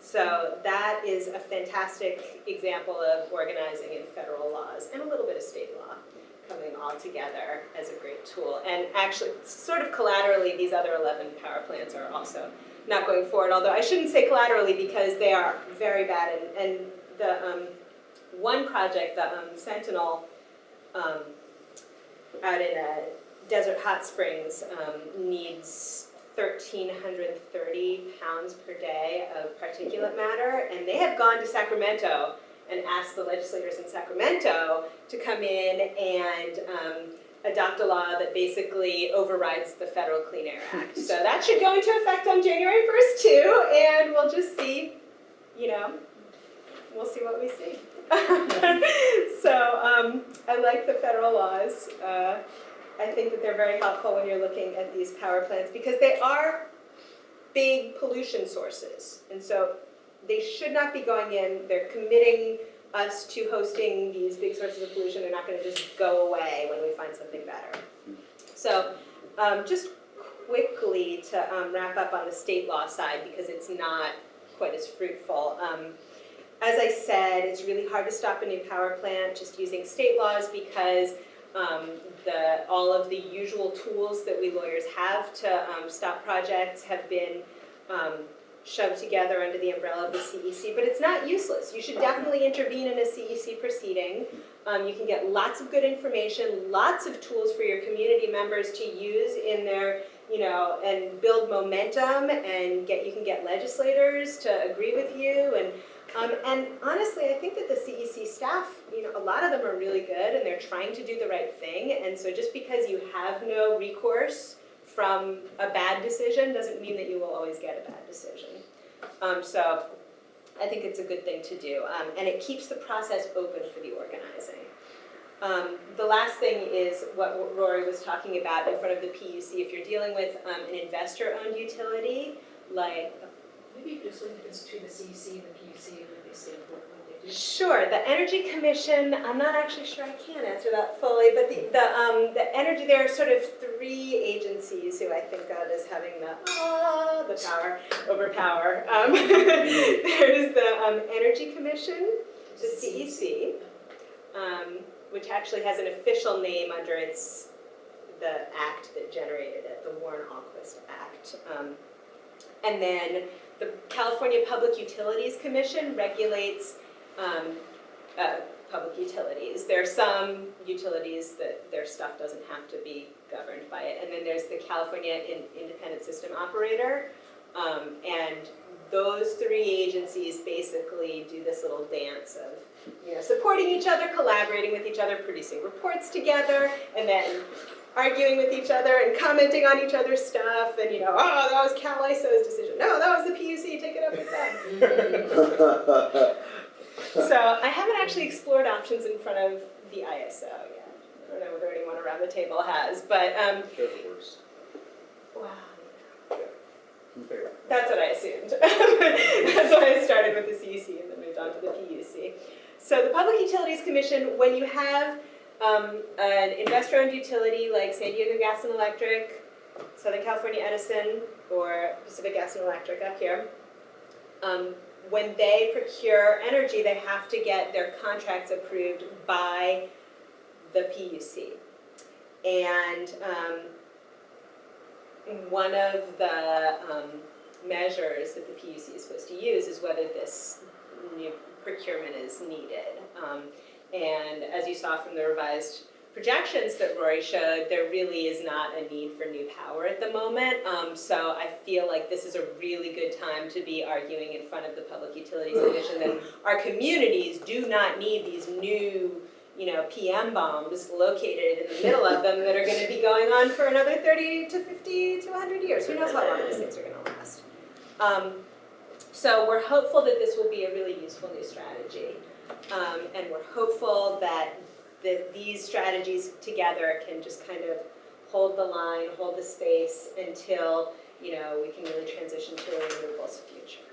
So that is a fantastic example of organizing in federal laws and a little bit of state law coming all together as a great tool. And actually, sort of collaterally, these other 11 power plants are also not going forward, although I shouldn't say collaterally because they are very bad. And the one project, the Sentinel out in Desert Hot Springs needs 1,330 pounds per day of particulate matter, and they have gone to Sacramento and asked the legislators in Sacramento to come in and adopt a law that basically overrides the Federal Clean Air Act. So that should go into effect on January 1st too, and we'll just see, we'll see what we see. So I like the federal laws. I think that they're very helpful when you're looking at these power plants because they are big pollution sources. And so they should not be going in. They're committing us to hosting these big sources of pollution. They're not going to just go away when we find something better. So just quickly to wrap up on the state law side because it's not quite as fruitful. As I said, it's really hard to stop a new power plant just using state laws because all of the usual tools that we lawyers have to stop projects have been shoved together under the umbrella of the CEC, but it's not useless. You should definitely intervene in a CEC proceeding. You can get lots of good information, lots of tools for your community members to use in their, and build momentum, and you can get legislators to agree with you. And honestly, I think that the CEC staff, a lot of them are really good and they're trying to do the right thing. And so just because you have no recourse from a bad decision doesn't mean that you will always get a bad decision. So I think it's a good thing to do. And it keeps the process open for the organizing. The last thing is what Rory was talking about in front of the PUC. If you're dealing with an investor-owned utility, like maybe you could explain the difference between the CEC and the PUC and what they stand for, what they do. Sure. The Energy Commission, I'm not actually sure I can answer that fully, but the energy, there are sort of three agencies who I think of as having the power over power. There's the Energy Commission, the CEC, which actually has an official name under the act that generated it, the Warren-Alquist Act. And then the California Public Utilities Commission regulates public utilities. There are some utilities that their stuff doesn't have to be governed by it. And then there's the California Independent System Operator. And those three agencies basically do this little dance of supporting each other, collaborating with each other, producing reports together, and then arguing with each other and commenting on each other's stuff, and oh, that was Cal ISO's decision. No, that was the PUC. Take it up with them. So I haven't actually explored options in front of the ISO yet. I don't know whether anyone around the table has, but wow. That's what I assumed. That's why I started with the CEC and then moved on to the PUC. So the Public Utilities Commission, when you have an investor-owned utility like San Diego Gas and Electric, Southern California Edison, or Pacific Gas and Electric up here, when they procure energy, they have to get their contracts approved by the PUC. And one of the measures that the PUC is supposed to use is whether this new procurement is needed. And as you saw from the revised projections that Rory showed, there really is not a need for new power at the moment. So I feel like this is a really good time to be arguing in front of the Public Utilities Commission that our communities do not need these new PM bombs located in the middle of them that are going to be going on for another 30 to 50 to 100 years. Who knows how long these things are going to last. So we're hopeful that this will be a really useful new strategy. And we're hopeful that these strategies together can just kind of hold the line, hold the space until we can really transition to a renewables future.